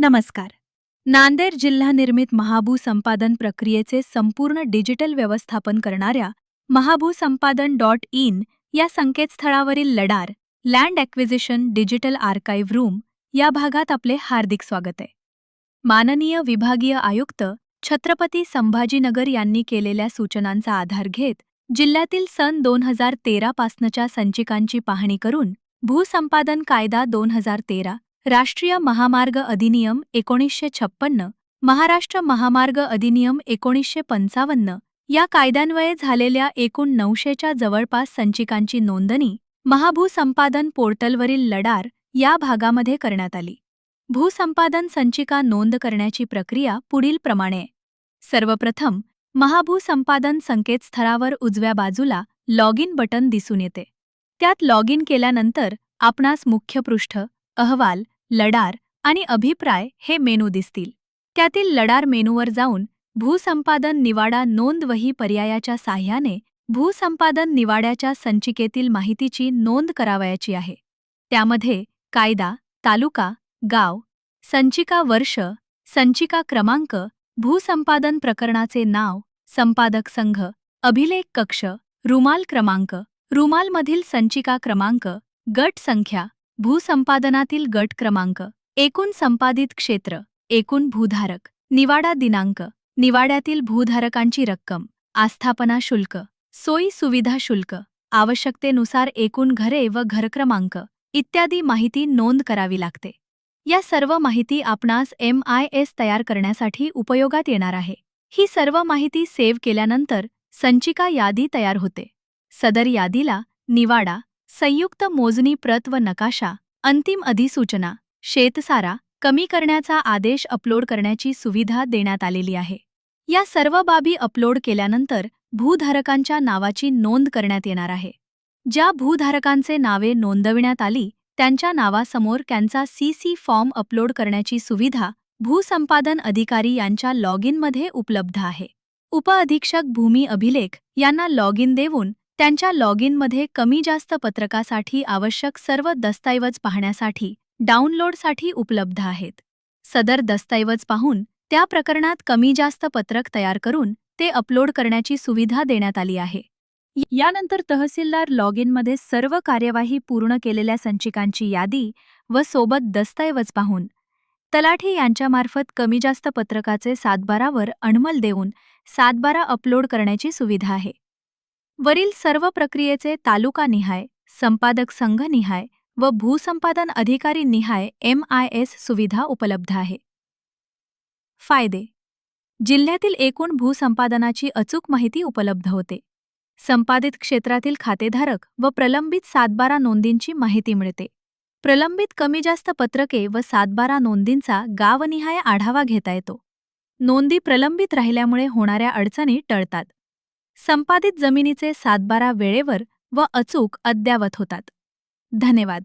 नमस्कार. नांदेड जिल्हा निर्मित महाभूसंपादन प्रक्रियेचे संपूर्ण डिजिटल व्यवस्थापन करणाऱ्या महाभूसंपादन.in या संकेतस्थळावरील लडार land acquisition digital archive room या भागात आपले हार्दिक स्वागत आहे. माननीय विभागीय आयुक्त छत्रपती संभाजीनगर यांनी केलेल्या सूचनांचा आधार घेत जिल्ह्यातील सन 2013 पासनच्या संचिकांची पाहणी करून भूसंपादन कायदा 2013, राष्ट्रीय महामार्ग अधिनियम 1956, महाराष्ट्र महामार्ग अधिनियम 1955 या कायद्यान्वये झालेल्या एकूण 900च्या जवळपास संचिकांची नोंदणी महाभूसंपादन पोर्टलवरील लडार या भागामध्ये करण्यात आली. भूसंपादन संचिका नोंद करण्याची प्रक्रिया पुढीलप्रमाणे आहे. सर्वप्रथम महाभूसंपादन संकेतस्थळावर उजव्या बाजूला लॉग इन बटन दिसून येते. त्यात लॉग इन केल्यानंतर आपणास मुख्य पृष्ठ, अहवाल, लडार आणि अभिप्राय हे मेनू दिसतील. त्यातील लडार मेनूवर जाऊन भूसंपादन निवाडा नोंद वही पर्यायाच्या साहाय्याने भूसंपादन निवाड्याच्या संचिकेतील माहितीची नोंद करावयाची आहे. त्यामध्ये कायदा, तालुका, गाव, संचिका वर्ष, संचिका क्रमांक, भूसंपादन प्रकरणाचे नाव, संपादक संघ, अभिलेख कक्ष, रुमाल क्रमांक, रुमालमधील संचिका क्रमांक, गट संख्या, भूसंपादनातील गट क्रमांक, एकूण संपादित क्षेत्र, एकूण भूधारक, निवाडा दिनांक, निवाड्यातील भूधारकांची रक्कम, आस्थापना शुल्क, सोयी सुविधा शुल्क, आवश्यकतेनुसार एकूण घरे व घरक्रमांक इत्यादी माहिती नोंद करावी लागते. या सर्व माहिती आपणास MIS तयार करण्यासाठी उपयोगात येणार आहे. ही सर्व माहिती सेव्ह केल्यानंतर संचिका यादी तयार होते. सदर यादीला निवाडा, संयुक्त मोजणी प्रत व नकाशा, अंतिम अधिसूचना, शेतसारा कमी करण्याचा आदेश अपलोड करण्याची सुविधा देण्यात आलेली आहे. या सर्व बाबी अपलोड केल्यानंतर भूधारकांच्या नावाची नोंद करण्यात येणार आहे. ज्या भूधारकांचे नावे नोंदविण्यात आली त्यांच्या नावासमोर त्यांचा CC फॉर्म अपलोड करण्याची सुविधा भूसंपादन अधिकारी यांच्या लॉग इनमध्ये उपलब्ध आहे. उपअधीक्षक भूमी अभिलेख यांना लॉग इन देऊन त्यांच्या लॉग इनमध्ये कमी जास्त पत्रकासाठी आवश्यक सर्व दस्तऐवज पाहण्यासाठी डाउनलोडसाठी उपलब्ध आहेत. सदर दस्तऐवज पाहून त्या प्रकरणात कमी जास्त पत्रक तयार करून ते अपलोड करण्याची सुविधा देण्यात आली आहे. यानंतर तहसीलदार लॉग इनमध्ये सर्व कार्यवाही पूर्ण केलेल्या संचिकांची यादी व सोबत दस्तऐवज पाहून तलाठी यांच्यामार्फत कमी जास्त पत्रकाचे 7/12वर अणमल देऊन 7/12 अपलोड करण्याची सुविधा आहे. वरील सर्व प्रक्रियेचे तालुकानिहाय, संपादक संघनिहाय व भूसंपादन अधिकारी निहाय MIS सुविधा उपलब्ध आहे. फायदे: जिल्ह्यातील एकूण भूसंपादनाची अचूक माहिती उपलब्ध होते. संपादित क्षेत्रातील खातेधारक व प्रलंबित 7/12 नोंदींची माहिती मिळते. प्रलंबित कमी जास्त पत्रके व 7/12 नोंदींचा गावनिहाय आढावा घेता येतो. नोंदी प्रलंबित राहिल्यामुळे होणाऱ्या अडचणी टळतात. संपादित जमिनीचे 7/12 वेळेवर व अचूक अद्ययावत होतात. धन्यवाद.